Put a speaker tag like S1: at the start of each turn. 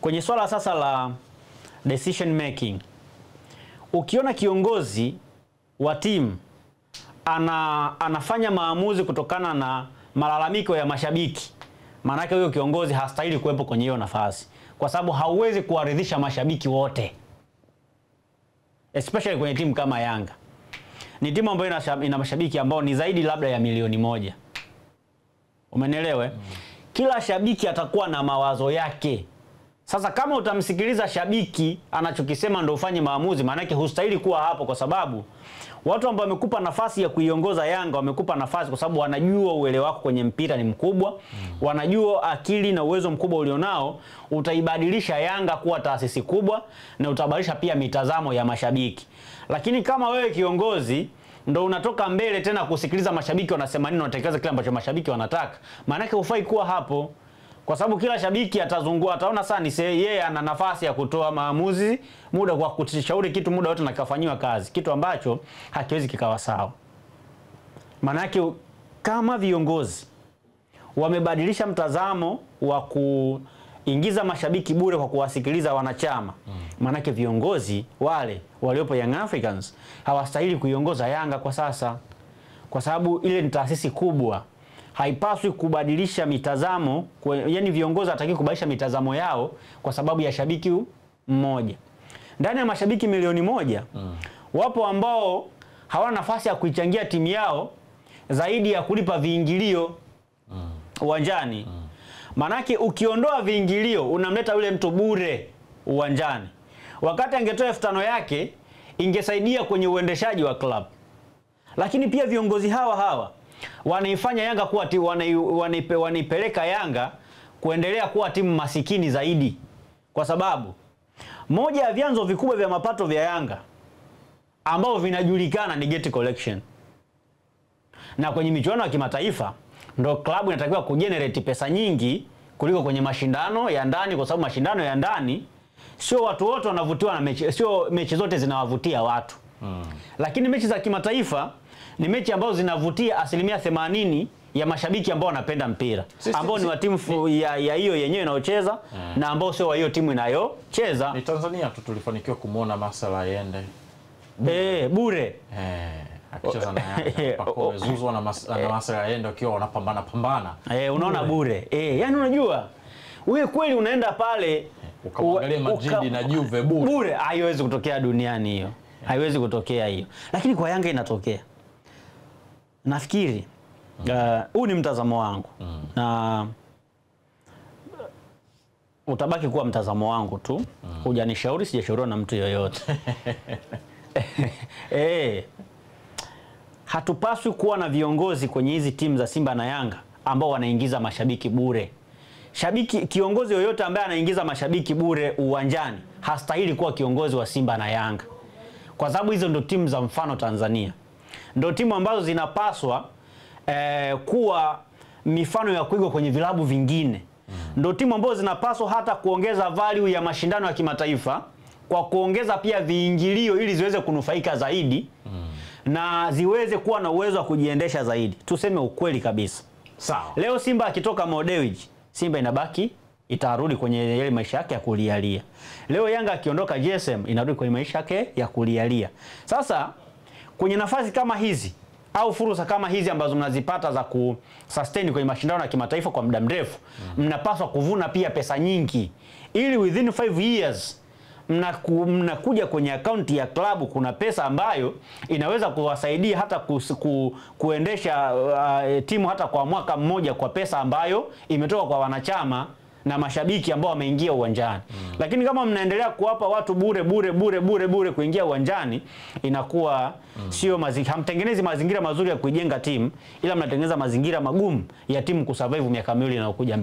S1: kwenye swala sasa la decision making, ukiona kiongozi wa timu anafanya maamuzi kutokana na malalamiko ya mashabiki, maana yake huyo kiongozi hastahili kuwepo kwenye hiyo nafasi, kwa sababu hauwezi kuwaridhisha mashabiki wote, especially kwenye timu kama Yanga. Ni timu ambayo ina mashabiki ambao ni zaidi labda ya milioni 1. Umenielewa? Kila shabiki atakuwa na mawazo yake. Sasa kama utamsikiliza shabiki anachokisema ndio ufanye maamuzi, maana yake hustahili kuwa hapo, kwa sababu watu ambao wamekupa nafasi ya kuiongoza Yanga wamekupa nafasi kwa sababu wanajua uelewa wako kwenye mpira ni mkubwa, wanajua akili na uwezo mkubwa ulionao utaibadilisha Yanga kuwa taasisi kubwa na utabadilisha pia mitazamo ya mashabiki. Lakini kama wewe kiongozi ndo unatoka mbele tena kusikiliza mashabiki wanasema nini, unatekeleza kile ambacho mashabiki wanataka, maana yake hufai kuwa hapo. Kwa sababu kila shabiki atazungua, ataona sana ni yeye ana nafasi ya kutoa maamuzi muda kwa kutishauri kitu muda wote na kafanywa kazi, kitu ambacho hakiwezi kikawa sawa. Maana yake kama viongozi wamebadilisha mtazamo wa kuingiza mashabiki bure kwa kuwasikiliza wanachama, maana yake viongozi wale waliopo Young Africans hawastahili kuiongoza Yanga kwa sasa, kwa sababu ile ni taasisi kubwa. Haipaswi kubadilisha mitazamo, yani viongozi hataki kubadilisha mitazamo yao kwa sababu ya shabiki mmoja. Ndani ya mashabiki milioni 1, wapo ambao hawana nafasi ya kuichangia timu yao zaidi ya kulipa viingilio uwanjani. Manake ukiondoa viingilio unamleta yule mtu bure uwanjani. Wakati angetoa 5,000 yake ingesaidia kwenye uendeshaji wa club. Lakini pia viongozi hawa wanaifanya Yanga kuwa wanaipeleka Yanga kuendelea kuwa timu masikini zaidi, kwa sababu moja ya vyanzo vikubwa vya mapato vya Yanga ambao vinajulikana ni gate collection. Na kwenye michuano ya kimataifa ndo klabu inatakiwa kugenerate pesa nyingi kuliko kwenye mashindano ya ndani, kwa sababu mashindano ya ndani sio watu wote wanavutiwa na mechi, sio mechi zote zinawavutia watu. Lakini mechi za kimataifa ni mechi ambazo zinavutia 80% ya mashabiki ambao wanapenda mpira, ambao ni wa timu ya hiyo yenyewe inayocheza na ambao sio wa hiyo timu inayocheza.
S2: Ni Tanzania tu tulifanikiwa kumuona Masala Yende
S1: bure
S2: akicheza na Yanga, Pako Zouzoua na Masala Yende wakiwa wanapambana.
S1: Unaona bure. Yani unajua wewe kweli unaenda pale
S2: ukamwangalia Madrid na Juve bure.
S1: Haiwezi kutokea duniani hiyo. Haiwezi kutokea hiyo. Lakini kwa Yanga inatokea. Nafikiri huu ni mtazamo wangu na utabaki kuwa mtazamo wangu tu. Hujanishauri, sijashauriwa na mtu yoyote. Hatupaswi kuwa na viongozi kwenye hizi timu za Simba na Yanga ambao wanaingiza mashabiki bure. Kiongozi yoyote ambaye anaingiza mashabiki bure uwanjani hastahili kuwa kiongozi wa Simba na Yanga, kwa sababu hizo ndo timu za mfano Tanzania. Ndo timu ambazo zinapaswa kuwa mifano ya kuigwa kwenye vilabu vingine. Ndo timu ambazo zinapaswa hata kuongeza value ya mashindano ya kimataifa kwa kuongeza pia viingilio ili ziweze kunufaika zaidi na ziweze kuwa na uwezo wa kujiendesha zaidi. Tuseme ukweli kabisa.
S2: Sawa.
S1: Leo Simba akitoka Mo Dewji, Simba inabaki itarudi kwenye yale maisha yake ya kulialia. Leo Yanga akiondoka GSM inarudi kwenye maisha yake ya kulialia. Sasa kwenye nafasi kama hizi au fursa kama hizi ambazo mnazipata za kusustain kwenye mashindano ya kimataifa kwa muda mrefu, mnapaswa kuvuna pia pesa nyingi ili within 5 years mnakuja kwenye akaunti ya klabu kuna pesa ambayo inaweza kuwasaidia hata kuendesha timu hata kwa mwaka mmoja kwa pesa ambayo imetoka kwa wanachama na mashabiki ambao wameingia uwanjani. Lakini kama mnaendelea kuwapa watu bure kuingia uwanjani, inakuwa sio hamtengenezi mazingira mazuri ya kuijenga timu, ila mnatengeneza mazingira magumu ya timu kusurvive miaka miwili inayokuja.